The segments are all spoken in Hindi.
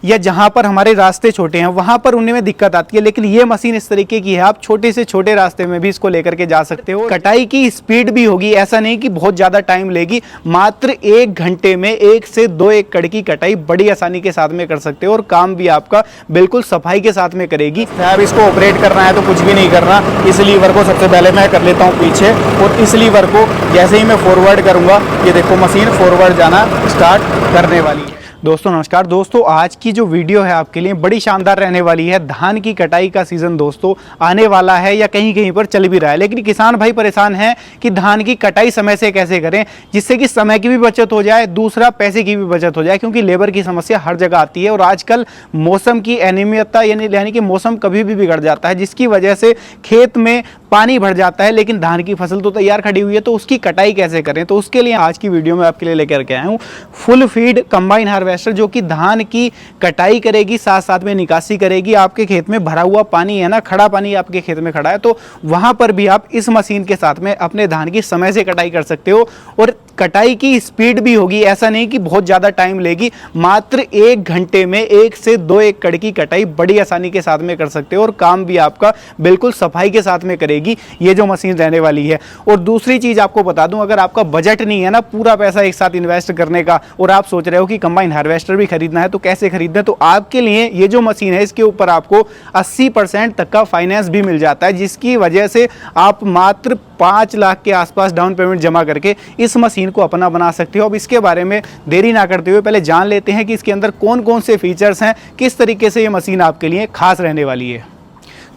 या जहां पर हमारे रास्ते छोटे हैं वहां पर उनमें दिक्कत आती है, लेकिन ये मशीन इस तरीके की है, आप छोटे से छोटे रास्ते में भी इसको लेकर के जा सकते हो। कटाई की स्पीड भी होगी, ऐसा नहीं कि बहुत ज्यादा टाइम लेगी, मात्र 1 घंटे में 1 से 2 एकड़ की कटाई बड़ी आसानी के साथ में कर सकते हो और काम भी आपका बिल्कुल सफाई के साथ में करेगी। अब इसको ऑपरेट करना है तो कुछ भी नहीं करना, इस लीवर को सबसे पहले मैं कर लेता हूँ पीछे, और इस लीवर को जैसे ही मैं फॉरवर्ड करूंगा ये देखो मशीन फॉरवर्ड जाना स्टार्ट करने वाली है। दोस्तों नमस्कार। दोस्तों आज की जो वीडियो है आपके लिए बड़ी शानदार रहने वाली है। धान की कटाई का सीज़न दोस्तों आने वाला है या कहीं कहीं पर चल भी रहा है, लेकिन किसान भाई परेशान हैं कि धान की कटाई समय से कैसे करें जिससे कि समय की भी बचत हो जाए, दूसरा पैसे की भी बचत हो जाए, क्योंकि लेबर की समस्या हर जगह आती है और आजकल मौसम की अनियमितता यानी कि मौसम कभी भी बिगड़ जाता है, जिसकी वजह से खेत में पानी भर जाता है, लेकिन धान की फसल तो तैयार खड़ी हुई है, तो उसकी कटाई कैसे करें। तो उसके लिए आज की वीडियो में आपके लिए लेकर के आया हूँ फुल फीड कंबाइन हार्वेस्टर, जो कि धान की कटाई करेगी, साथ साथ में निकासी करेगी। आपके खेत में भरा हुआ पानी है ना, खड़ा पानी आपके खेत में खड़ा है, तो वहां पर भी आप इस मशीन के साथ में अपने धान की समय से कटाई कर सकते हो और कटाई की स्पीड भी होगी, ऐसा नहीं कि बहुत ज़्यादा टाइम लेगी, मात्र 1 घंटे में 1 से 2 एकड़ की कटाई बड़ी आसानी के साथ में कर सकते हो और काम भी आपका बिल्कुल सफाई के साथ में करेगी ये जो मशीन रहने वाली है। और दूसरी चीज़ आपको बता दूं, अगर आपका बजट नहीं है ना पूरा पैसा एक साथ इन्वेस्ट करने का और आप सोच रहे हो कि कंबाइन हार्वेस्टर भी खरीदना है तो कैसे खरीदना है, तो आपके लिए ये जो मशीन है इसके ऊपर आपको 80% तक का फाइनेंस भी मिल जाता है, जिसकी वजह से आप मात्र 5 लाख के आसपास डाउन पेमेंट जमा करके इस मशीन को अपना बना सकते हो। अब इसके बारे में देरी ना करते हुए पहले जान लेते हैं कि इसके अंदर कौन कौन से फीचर्स हैं, किस तरीके से ये मशीन आपके लिए खास रहने वाली है।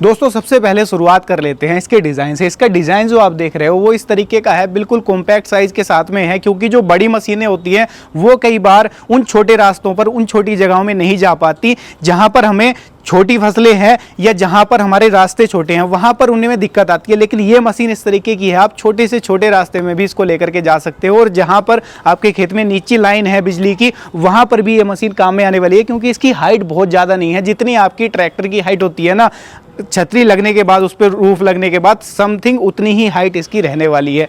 दोस्तों सबसे पहले शुरुआत कर लेते हैं इसके डिज़ाइन से। इसका डिज़ाइन जो आप देख रहे हो वो इस तरीके का है, बिल्कुल कॉम्पैक्ट साइज़ के साथ में है, क्योंकि जो बड़ी मशीनें होती हैं वो कई बार उन छोटे रास्तों पर, उन छोटी जगहों में नहीं जा पाती जहां पर हमें छोटी फसलें हैं या जहां पर हमारे रास्ते छोटे हैं, वहां पर उनमें दिक्कत आती है, लेकिन ये मशीन इस तरीके की है, आप छोटे से छोटे रास्ते में भी इसको लेकर के जा सकते हो और जहां पर आपके खेत में नीची लाइन है बिजली की वहां पर भी ये मशीन काम में आने वाली है, क्योंकि इसकी हाइट बहुत ज़्यादा नहीं है, जितनी आपकी ट्रैक्टर की हाइट होती है ना, छतरी लगने के बाद, उस पर रूफ लगने के बाद समथिंग उतनी ही हाइट इसकी रहने वाली है।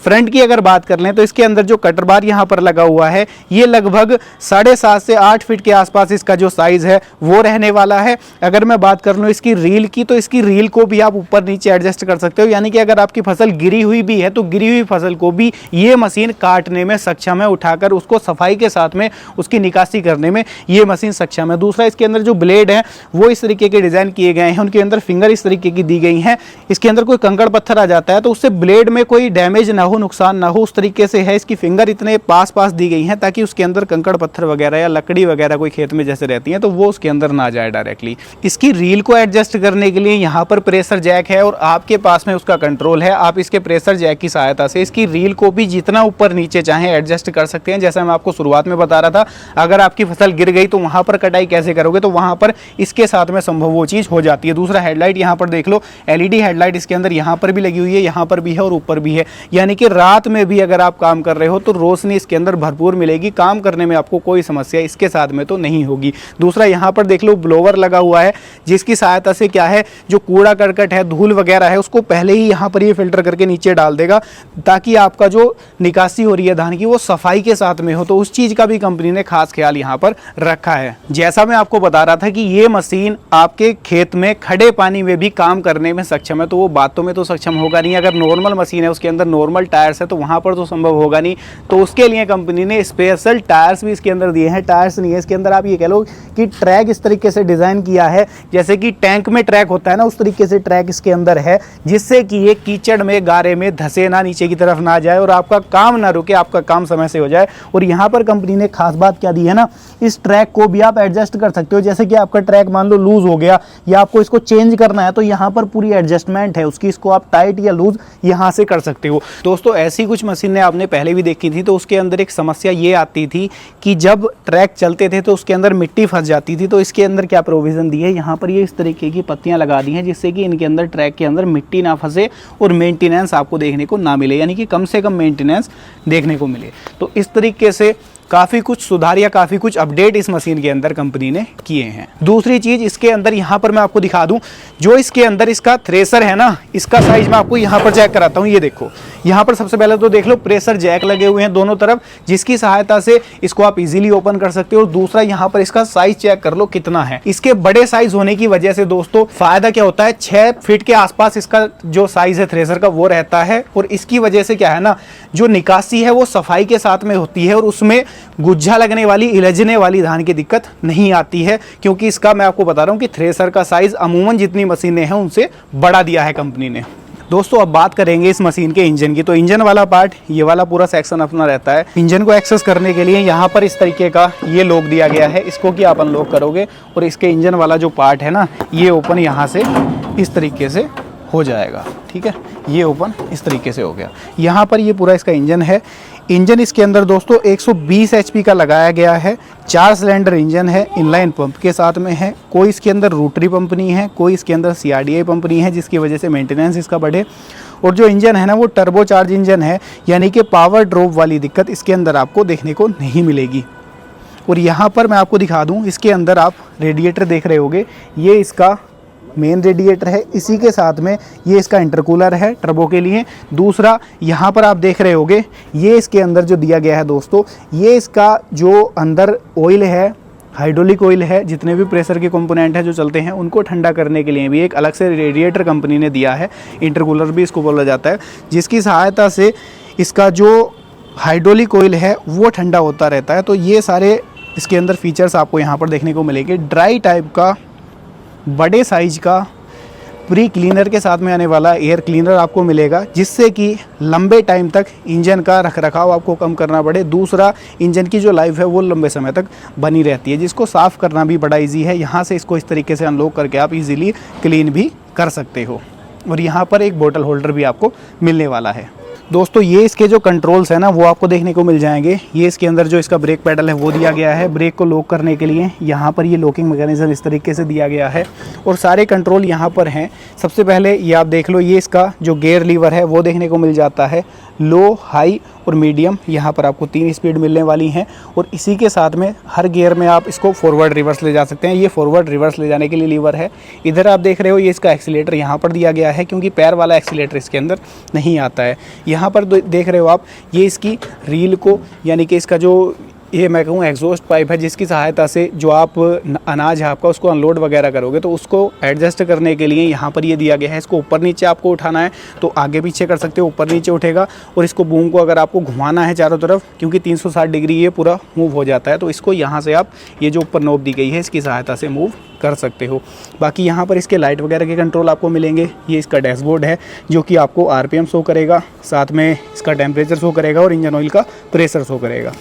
फ्रंट की अगर बात कर लें तो इसके अंदर जो कटर बार यहाँ पर लगा हुआ है ये लगभग 7.5 से 8 फीट के आसपास इसका जो साइज़ है वो रहने वाला है। अगर मैं बात कर लूँ इसकी रील की, तो इसकी रील को भी आप ऊपर नीचे एडजस्ट कर सकते हो, यानी कि अगर आपकी फसल गिरी हुई भी है तो गिरी हुई फसल को भी ये मशीन काटने में सक्षम है, उठाकर उसको सफाई के साथ में उसकी निकासी करने में ये मशीन सक्षम है। दूसरा, इसके अंदर जो ब्लेड है वो इस तरीके के डिज़ाइन किए गए हैं, उनके अंदर फिंगर इस तरीके की दी गई हैं। इसके अंदर कोई कंकड़ पत्थर आ जाता है तो उससे ब्लेड में कोई डैमेज ना हो, नुकसान ना हो, उस तरीके से है। इसकी फिंगर इतने पास दी गई हैं ताकि उसके अंदर कंकड़ पत्थर वगैरह या लकड़ी वगैरह कोई खेत में जैसे रहती हैं तो वो उसके अंदर ना जाए डायरेक्टली। इसकी रील को एडजस्ट करने के लिए यहाँ पर प्रेशर जैक है और आपके पास में उसका कंट्रोल है। आप इसके प्रेशर जैक की सहायता से इसकी रील को भी जितना ऊपर नीचे चाहें एडजस्ट कर सकते हैं। जैसा मैं आपको शुरुआत में बता रहा था, अगर आपकी फसल गिर गई तो वहां पर कटाई कैसे करोगे, तो वहां पर इसके साथ में संभव वो चीज़ हो जाती है। दूसरा, हेडलाइट यहाँ पर देख लो, LED हेडलाइट इसके अंदर यहाँ पर भी लगी हुई है, यहाँ पर भी है और ऊपर भी है, यानी कि रात में भी अगर आप काम कर रहे हो तो रोशनी इसके अंदर भरपूर मिलेगी, काम करने में आपको कोई समस्या इसके साथ में तो नहीं होगी। दूसरा, यहाँ पर देख लो ब्लोवर लगा हुआ है, जिसकी सहायता से क्या है, जो कूड़ा करकट है, धूल वगैरह है, उसको पहले ही यहाँ पर ये फिल्टर करके नीचे डाल देगा, ताकि आपका जो निकासी हो रही है धान की वो सफाई के साथ में हो। तो उस चीज़ का भी कंपनी ने खास ख्याल यहाँ पर रखा है। जैसा मैं आपको बता रहा था कि ये मशीन आपके खेत में खड़े पानी में भी काम करने में सक्षम है, तो वो बातों में तो सक्षम होगा नहीं। अगर नॉर्मल मशीन है, उसके अंदर नॉर्मल टायर्स है, तो वहाँ पर तो संभव होगा नहीं, तो उसके लिए कंपनी ने स्पेशल टायर्स भी इसके अंदर दिए हैं। टायर्स नहीं है इसके अंदर, आप ये कह लो कि ट्रैक इस तरीके से डिज़ाइन किया है, जैसे कि टैंक में ट्रैक होता है ना, उस तरीके से ट्रैक इसके अंदर है, जिससे कि ये कीचड़ में, गारे में धसे ना, नीचे की तरफ ना जाए और आपका काम ना रुके, आपका काम समय से हो जाए। और यहाँ पर कंपनी ने खास बात क्या दी है ना, इस ट्रैक को भी आप एडजस्ट कर सकते हो। जैसे कि आपका ट्रैक मान लो लूज हो गया या आपको इसको चेंज करना है, तो यहाँ पर पूरी एडजस्टमेंट है उसकी, इसको आप टाइट या लूज यहाँ से कर सकते हो। दोस्तों ऐसी कुछ मशीनें आपने पहले भी देखी थी, तो उसके अंदर एक समस्या ये आती थी कि जब ट्रैक चलते थे तो उसके अंदर मिट्टी फंस जाती थी। तो इसके अंदर क्या प्रोविज़न दी है, यहाँ पर ये इस तरीके की पत्तियाँ लगा दी हैं, जिससे कि इनके अंदर ट्रैक के अंदर मिट्टी ना फंसे और मेंटेनेंस आपको देखने को ना मिले, यानी कि कम से कम मेंटेनेंस देखने को मिले। तो इस तरीके से काफ़ी कुछ सुधार या काफ़ी कुछ अपडेट इस मशीन के अंदर कंपनी ने किए हैं। दूसरी चीज़ इसके अंदर यहाँ पर मैं आपको दिखा दूँ, जो इसके अंदर इसका थ्रेसर है ना, इसका साइज मैं आपको यहाँ पर चेक कराता हूँ। ये देखो, यहाँ पर सबसे पहले तो देख लो प्रेशर जैक लगे हुए हैं दोनों तरफ, जिसकी सहायता से इसको आप इजीली ओपन कर सकते हो। दूसरा यहाँ पर इसका साइज चेक कर लो कितना है। इसके बड़े साइज होने की वजह से दोस्तों फायदा क्या होता है, 6 फीट के आसपास इसका जो साइज है थ्रेसर का वो रहता है, और इसकी वजह से क्या है ना, जो निकासी है वो सफाई के साथ में होती है और उसमें गुज्जा लगने वाली, इलझने वाली धान की दिक्कत नहीं आती है, क्योंकि इसका मैं आपको बता रहा हूँ कि थ्रेसर का साइज अमूमन जितनी मशीनें हैं उनसे बड़ा दिया है कंपनी ने। दोस्तों अब बात करेंगे इस मशीन के इंजन की। तो इंजन वाला पार्ट, ये वाला पूरा सेक्शन अपना रहता है। इंजन को एक्सेस करने के लिए यहाँ पर इस तरीके का ये लॉक दिया गया है, इसको कि आप अनलॉक करोगे और इसके इंजन वाला जो पार्ट है ना, ये ओपन यहाँ से इस तरीके से हो जाएगा। ठीक है, ये ओपन इस तरीके से हो गया। यहाँ पर ये पूरा इसका इंजन है। इंजन इसके अंदर दोस्तों 120 HP का लगाया गया है। 4 सिलेंडर इंजन है, इनलाइन पंप के साथ में है। कोई इसके अंदर रोटरी पंप नहीं है, कोई इसके अंदर CRDI पंप नहीं है, जिसकी वजह से मेंटेनेंस इसका बढ़े। और जो इंजन है ना वो टर्बो चार्ज इंजन है, यानी कि पावर ड्रॉप वाली दिक्कत इसके अंदर आपको देखने को नहीं मिलेगी। और यहाँ पर मैं आपको दिखा दूँ, इसके अंदर आप रेडिएटर देख रहे होगे, ये इसका मेन रेडिएटर है, इसी के साथ में ये इसका इंटरकूलर है टर्बो के लिए। दूसरा यहाँ पर आप देख रहे होगे, ये इसके अंदर जो दिया गया है दोस्तों, ये इसका जो अंदर ऑयल है, हाइड्रोलिक ऑयल है, जितने भी प्रेशर के कंपोनेंट हैं जो चलते हैं उनको ठंडा करने के लिए भी एक अलग से रेडिएटर कंपनी ने दिया है, इंटरकूलर भी इसको बोला जाता है, जिसकी सहायता से इसका जो हाइड्रोलिक ऑयल है वो ठंडा होता रहता है। तो ये सारे इसके अंदर फीचर्स आपको यहाँ पर देखने को मिलेंगे। ड्राई टाइप का बड़े साइज का प्री क्लीनर के साथ में आने वाला एयर क्लीनर आपको मिलेगा, जिससे कि लंबे टाइम तक इंजन का रखरखाव आपको कम करना पड़े। दूसरा, इंजन की जो लाइफ है वो लंबे समय तक बनी रहती है, जिसको साफ़ करना भी बड़ा इजी है। यहाँ से इसको इस तरीके से अनलॉक करके आप इजीली क्लीन भी कर सकते हो। और यहाँ पर एक बोतल होल्डर भी आपको मिलने वाला है। दोस्तों ये इसके जो कंट्रोल्स है ना वो आपको देखने को मिल जाएंगे। ये इसके अंदर जो इसका ब्रेक पैडल है वो दिया गया है। ब्रेक को लॉक करने के लिए यहाँ पर ये लॉकिंग मैकेनिज्म इस तरीके से दिया गया है, और सारे कंट्रोल यहाँ पर हैं। सबसे पहले ये आप देख लो, ये इसका जो गियर लीवर है वो देखने को मिल जाता है। लो, हाई और मीडियम, यहाँ पर आपको 3 स्पीड मिलने वाली हैं, और इसी के साथ में हर गियर में आप इसको फॉरवर्ड रिवर्स ले जा सकते हैं। ये फॉरवर्ड रिवर्स ले जाने के लिए लीवर है। इधर आप देख रहे हो, ये इसका एक्सीलेटर यहाँ पर दिया गया है, क्योंकि पैर वाला एक्सीलेटर इसके अंदर नहीं आता है। यहाँ पर देख रहे हो आप, ये इसकी रील को, यानी कि इसका जो ये मैं कहूँ एग्जॉस्ट पाइप है, जिसकी सहायता से जो आप अनाज है आपका उसको अनलोड वगैरह करोगे तो उसको एडजस्ट करने के लिए यहाँ पर ये दिया गया है। इसको ऊपर नीचे आपको उठाना है तो आगे पीछे कर सकते हो, ऊपर नीचे उठेगा। और इसको बूम को अगर आपको घुमाना है चारों तरफ, क्योंकि 360 डिग्री ये पूरा मूव हो जाता है, तो इसको यहाँ से आप ये जो ऊपर नोब दी गई है इसकी सहायता से मूव कर सकते हो। बाकी यहाँ पर इसके लाइट वगैरह के कंट्रोल आपको मिलेंगे। ये इसका डैशबोर्ड है जो कि आपको RPM शो करेगा, साथ में इसका टेम्परेचर शो करेगा और इंजन ऑयल का प्रेशर शो करेगा।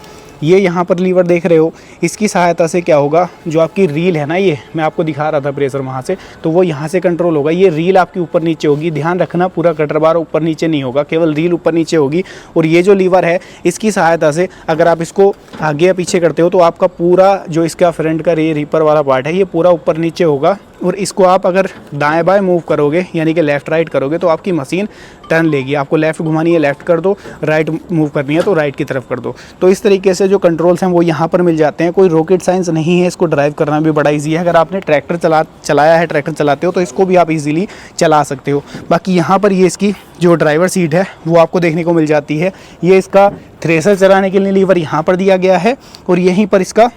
ये यहाँ पर लीवर देख रहे हो, इसकी सहायता से क्या होगा, जो आपकी रील है ना, ये मैं आपको दिखा रहा था प्रेशर वहाँ से, तो वो यहाँ से कंट्रोल होगा। ये रील आपकी ऊपर नीचे होगी, ध्यान रखना पूरा कटर बार ऊपर नीचे नहीं होगा, केवल रील ऊपर नीचे होगी। और ये जो लीवर है इसकी सहायता से अगर आप इसको आगे या पीछे करते हो तो आपका पूरा जो इसका फ्रंट का रीपर वाला पार्ट है ये पूरा ऊपर नीचे होगा। और इसको आप अगर दाएं बाएं मूव करोगे, यानी कि लेफ़्ट राइट करोगे, तो आपकी मशीन टर्न लेगी। आपको लेफ़्ट घुमानी है लेफ़्ट कर दो, राइट मूव करनी है तो राइट की तरफ कर दो। तो इस तरीके से जो कंट्रोल्स हैं वो यहाँ पर मिल जाते हैं। कोई रॉकेट साइंस नहीं है, इसको ड्राइव करना भी बड़ा ईजी है। अगर आपने ट्रैक्टर चलाया है, ट्रैक्टर चलाते हो, तो इसको भी आप ईजिली चला सकते हो। बाकी यहाँ पर ये इसकी जो ड्राइवर सीट है वो आपको देखने को मिल जाती है। ये इसका थ्रेशर चलाने के लिए लीवर यहाँ पर दिया गया है, और यहीं पर इसका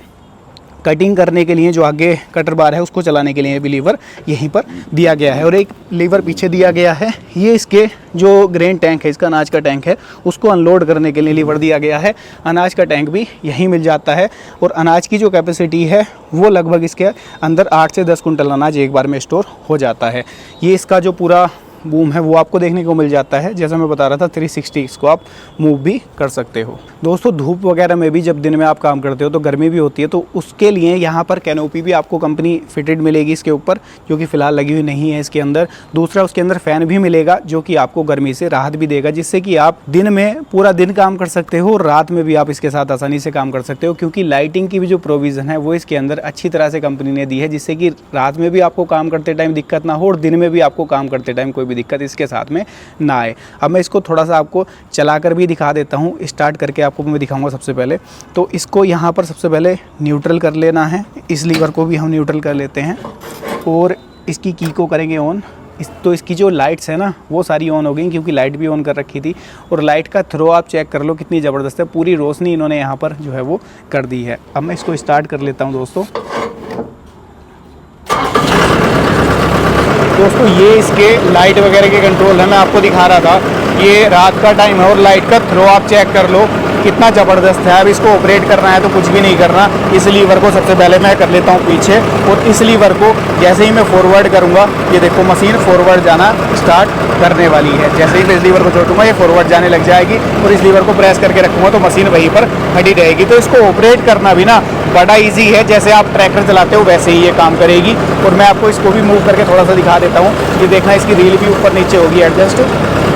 कटिंग करने के लिए जो आगे कटर बार है उसको चलाने के लिए भी लीवर यहीं पर दिया गया है। और एक लीवर पीछे दिया गया है, ये इसके जो ग्रेन टैंक है, इसका अनाज का टैंक है, उसको अनलोड करने के लिए लीवर दिया गया है। अनाज का टैंक भी यहीं मिल जाता है, और अनाज की जो कैपेसिटी है वो लगभग इसके अंदर 8 से 10 कुंटल अनाज एक बार में स्टोर हो जाता है। ये इसका जो पूरा बूम है वो आपको देखने को मिल जाता है। जैसा मैं बता रहा था 360 इसको आप मूव भी कर सकते हो। दोस्तों धूप वगैरह में भी जब दिन में आप काम करते हो तो गर्मी भी होती है, तो उसके लिए यहाँ पर कैनोपी भी आपको कंपनी फिटेड मिलेगी इसके ऊपर, जो कि फ़िलहाल लगी हुई नहीं है इसके अंदर। दूसरा उसके अंदर फ़ैन भी मिलेगा जो कि आपको गर्मी से राहत भी देगा, जिससे कि आप दिन में पूरा दिन काम कर सकते हो, रात में भी आप इसके साथ आसानी से काम कर सकते हो, क्योंकि लाइटिंग की भी जो प्रोविज़न है वो इसके अंदर अच्छी तरह से कंपनी ने दी है, जिससे कि रात में भी आपको काम करते टाइम दिक्कत ना हो और दिन में भी आपको काम करते टाइम कोई भी दिक्कत इसके साथ में ना आए। अब मैं इसको थोड़ा सा आपको चला कर भी दिखा देता हूँ। स्टार्ट करके आपको मैं दिखाऊंगा। सबसे पहले तो इसको यहाँ पर सबसे पहले न्यूट्रल कर लेना है। इस लीवर को भी हम न्यूट्रल कर लेते हैं और इसकी की को करेंगे ऑन। तो इसकी जो लाइट्स है ना वो सारी ऑन हो गई, क्योंकि लाइट भी ऑन कर रखी थी। और लाइट का थ्रो आप चेक कर लो कितनी ज़बरदस्त है, पूरी रोशनी इन्होंने यहाँ पर जो है वो कर दी है। अब मैं इसको स्टार्ट कर लेता हूँ दोस्तों। ये इसके लाइट वगैरह के कंट्रोल है, मैं आपको दिखा रहा था। ये रात का टाइम है और लाइट का थ्रो आप चेक कर लो कितना ज़बरदस्त है। अब इसको ऑपरेट करना है तो कुछ भी नहीं करना, इस लीवर को सबसे पहले मैं कर लेता हूँ पीछे, और इस लीवर को जैसे ही मैं फॉरवर्ड करूँगा, ये देखो मशीन फॉरवर्ड जाना स्टार्ट करने वाली है। जैसे ही मैं इस लीवर को छोड़ूंगा ये फॉरवर्ड जाने लग जाएगी, और इस लीवर को प्रेस करके रखूँगा तो मशीन वहीं पर खड़ी रहेगी। तो इसको ऑपरेट करना भी ना बड़ा ईजी है, जैसे आप ट्रैक्टर चलाते हो वैसे ही ये काम करेगी। और मैं आपको इसको भी मूव करके थोड़ा सा दिखा देता हूँ। ये देखना, इसकी रील भी ऊपर नीचे होगी एडजस्ट।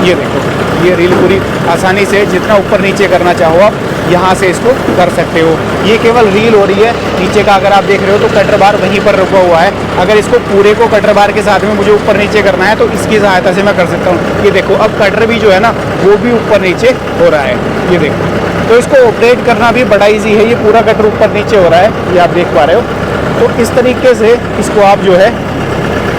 ये देखो, ये रील पूरी आसानी से जितना ऊपर नीचे करना चाहो आप यहाँ से इसको कर सकते हो। ये केवल रील हो रही है, नीचे का अगर आप देख रहे हो तो कटर बार वहीं पर रुका हुआ है। अगर इसको पूरे को कटर बार के साथ में मुझे ऊपर नीचे करना है तो इसकी सहायता से मैं कर सकता हूँ। ये देखो, अब कटर भी जो है ना वो भी ऊपर नीचे हो रहा है। ये देखो, तो इसको ऑपरेट करना भी बड़ा ईजी है। ये पूरा कटर ऊपर नीचे हो रहा है, ये आप देख पा रहे हो। तो इस तरीके से इसको आप जो है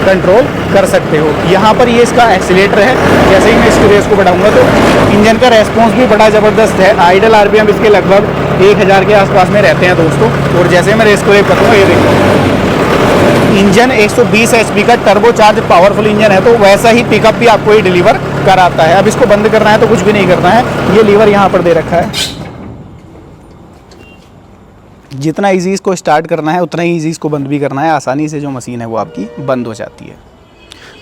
कंट्रोल कर सकते हो। यहाँ पर ये इसका एक्सीलेटर है, जैसे ही मैं इसकी रेस को बढ़ाऊंगा तो इंजन का रेस्पॉन्स भी बड़ा ज़बरदस्त है। आइडल आरपीएम इसके लगभग 1000 के आसपास में रहते हैं दोस्तों। और जैसे मैं रेस को रेप करूँगा, ये देखो, इंजन 120 HP का टर्बो चार्ज पावरफुल इंजन है, तो वैसा ही पिकअप भी आपको ये डिलीवर कराता है। अब इसको बंद करना है तो कुछ भी नहीं करना है, ये लीवर यहाँ पर दे रखा है। जितना इजी इसको स्टार्ट करना है उतना ही इजी इसको बंद भी करना है। आसानी से जो मशीन है वो आपकी बंद हो जाती है।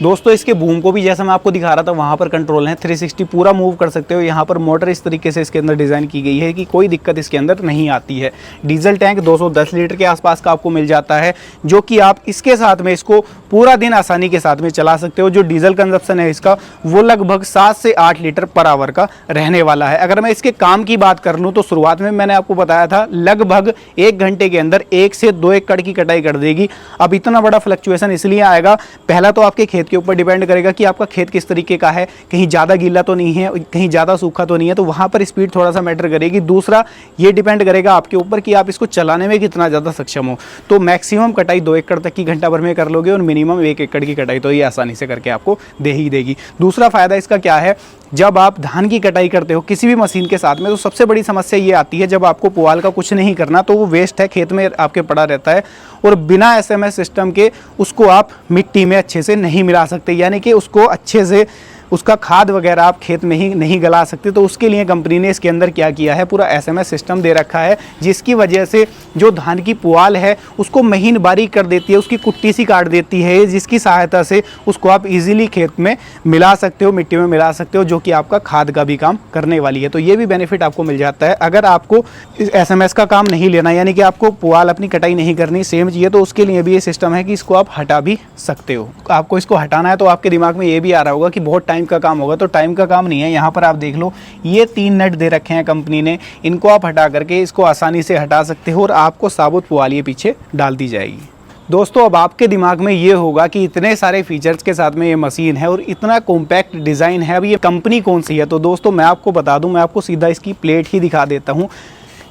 दोस्तों इसके बूम को भी जैसा मैं आपको दिखा रहा था वहाँ पर कंट्रोल है, 360 पूरा मूव कर सकते हो। यहाँ पर मोटर इस तरीके से इसके अंदर डिज़ाइन की गई है कि कोई दिक्कत इसके अंदर नहीं आती है। डीजल टैंक 210 लीटर के आसपास का आपको मिल जाता है, जो कि आप इसके साथ में इसको पूरा दिन आसानी के साथ में चला सकते हो। जो डीजल कंजप्शन है इसका वो लगभग 7 से 8 लीटर पर आवर का रहने वाला है। अगर मैं इसके काम की बात कर लूँ तो शुरुआत में मैंने आपको बताया था लगभग 1 घंटे के अंदर 1 से 2 एकड़ की कटाई कर देगी। अब इतना बड़ा फ्लक्चुएशन इसलिए आएगा, पहला तो आपके खेत के ऊपर डिपेंड करेगा कि आपका खेत किस तरीके का है, कहीं ज़्यादा गीला तो नहीं है, कहीं ज़्यादा सूखा तो नहीं है, तो वहाँ पर स्पीड थोड़ा सा मैटर करेगी। दूसरा ये डिपेंड करेगा आपके ऊपर कि आप इसको चलाने में कितना ज़्यादा सक्षम हो। तो मैक्सिमम कटाई 2 एकड़ तक की घंटा भर में कर लोगे और मिनिमम 1 एकड़ की कटाई तो ये आसानी से करके आपको दे ही देगी। दूसरा फ़ायदा इसका क्या है, जब आप धान की कटाई करते हो किसी भी मशीन के साथ में, तो सबसे बड़ी समस्या ये आती है जब आपको पुआल का कुछ नहीं करना तो वो वेस्ट है, खेत में आपके पड़ा रहता है और बिना एसएमएस सिस्टम के उसको आप मिट्टी में अच्छे से नहीं मिला सकते, यानी कि उसको अच्छे से उसका खाद वगैरह आप खेत में ही नहीं गला सकते। तो उसके लिए कंपनी ने इसके अंदर क्या किया है, पूरा एसएमएस सिस्टम दे रखा है, जिसकी वजह से जो धान की पुआल है उसको महीन बारीक कर देती है, उसकी कुट्टी सी काट देती है, जिसकी सहायता से उसको आप इजीली खेत में मिला सकते हो, मिट्टी में मिला सकते हो, जो कि आपका खाद का भी काम करने वाली है। तो ये भी बेनिफिट आपको मिल जाता है। अगर आपको एसएमएस का काम नहीं लेना, यानी कि आपको पुआल अपनी कटाई नहीं करनी, सेम चाहिए, तो उसके लिए भी ये सिस्टम है कि इसको आप हटा भी सकते हो। आपको इसको हटाना है तो आपके दिमाग में ये भी आ रहा होगा कि बहुत टाइम का काम होगा, तो टाइम का काम नहीं है। यहाँ पर आप देख लो, ये 3 नट दे रखे हैं कंपनी ने, इनको आप हटा करके इसको आसानी से हटा सकते हो और आपको साबुत पुआल ये पीछे डाल दी जाएगी। दोस्तों अब आपके दिमाग में ये होगा कि इतने सारे फीचर्स के साथ में ये मशीन है और इतना कॉम्पैक्ट डिज़ाइन है, अब ये कंपनी कौन सी है? तो दोस्तों मैं आपको बता दूं, मैं आपको सीधा इसकी प्लेट ही दिखा देता हूँ।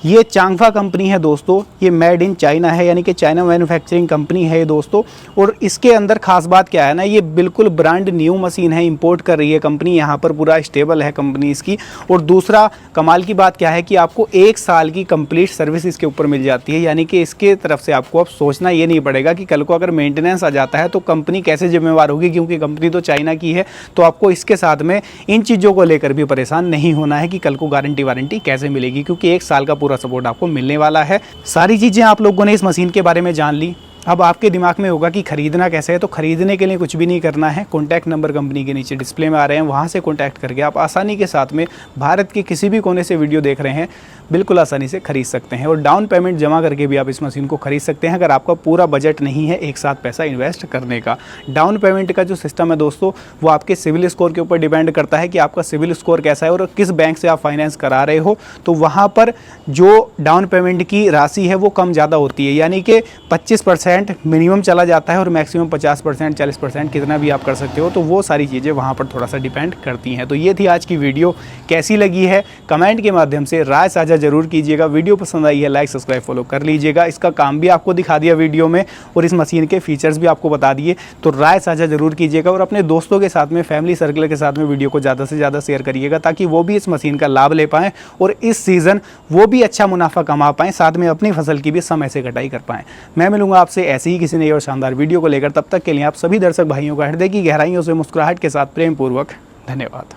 ये चांगफा कंपनी है दोस्तों, ये मेड इन चाइना है, यानी कि चाइना मैन्युफैक्चरिंग कंपनी है दोस्तों। और इसके अंदर खास बात क्या है ना, ये बिल्कुल ब्रांड न्यू मशीन है, इंपोर्ट कर रही है कंपनी, यहाँ पर पूरा स्टेबल है कंपनी इसकी। और दूसरा कमाल की बात क्या है कि आपको 1 साल की कंप्लीट सर्विस इसके ऊपर मिल जाती है, यानी कि इसके तरफ से आपको अब सोचना ये नहीं पड़ेगा कि कल को अगर मेंटेनेंस आ जाता है तो कंपनी कैसे जिम्मेवार होगी, क्योंकि कंपनी तो चाइना की है। तो आपको इसके साथ में इन चीज़ों को लेकर भी परेशान नहीं होना है कि कल को गारंटी वारंटी कैसे मिलेगी, क्योंकि 1 साल का पूरा सपोर्ट आपको मिलने वाला है। सारी चीज़ें आप लोगों ने इस मशीन के बारे में जान ली। अब आपके दिमाग में होगा कि खरीदना कैसे है, तो खरीदने के लिए कुछ भी नहीं करना है। कॉन्टैक्ट नंबर कंपनी के नीचे डिस्प्ले में आ रहे हैं, वहाँ से कॉन्टैक्ट करके आप आसानी के साथ में भारत के किसी भी कोने से वीडियो देख रहे हैं, बिल्कुल आसानी से खरीद सकते हैं। और डाउन पेमेंट जमा करके भी आप इस मशीन को खरीद सकते हैं, अगर आपका पूरा बजट नहीं है एक साथ पैसा इन्वेस्ट करने का। डाउन पेमेंट का जो सिस्टम है दोस्तों, वो आपके सिविल स्कोर के ऊपर डिपेंड करता है कि आपका सिविल स्कोर कैसा है और किस बैंक से आप फाइनेंस करा रहे हो। तो वहाँ पर जो डाउन पेमेंट की राशि है वो कम ज़्यादा होती है, यानी कि 25% 30% मिनिमम चला जाता है और मैक्सिमम 50% 40% कितना भी आप कर सकते हो। तो वो सारी चीज़ें वहाँ पर थोड़ा सा डिपेंड करती हैं। तो ये थी आज की वीडियो, कैसी लगी है कमेंट के माध्यम से राय साझा जरूर कीजिएगा। वीडियो पसंद आई है लाइक सब्सक्राइब फॉलो कर लीजिएगा। इसका काम भी आपको दिखा दिया वीडियो में और इस मशीन के फीचर्स भी आपको बता दिए। तो राय साझा जरूर कीजिएगा और अपने दोस्तों के साथ में, फैमिली सर्कल के साथ में वीडियो को ज़्यादा से ज़्यादा शेयर करिएगा, ताकि वो भी इस मशीन का लाभ ले पाएँ और इस सीज़न वो भी अच्छा मुनाफा कमा पाएँ, साथ में अपनी फसल की भी समय से कटाई कर पाएँ। मैं मिलूंगा आपसे ऐसे ही किसी नई और शानदार वीडियो को लेकर। तब तक के लिए आप सभी दर्शक भाइयों का हृदय की गहराइयों से मुस्कुराहट के साथ प्रेम पूर्वक धन्यवाद।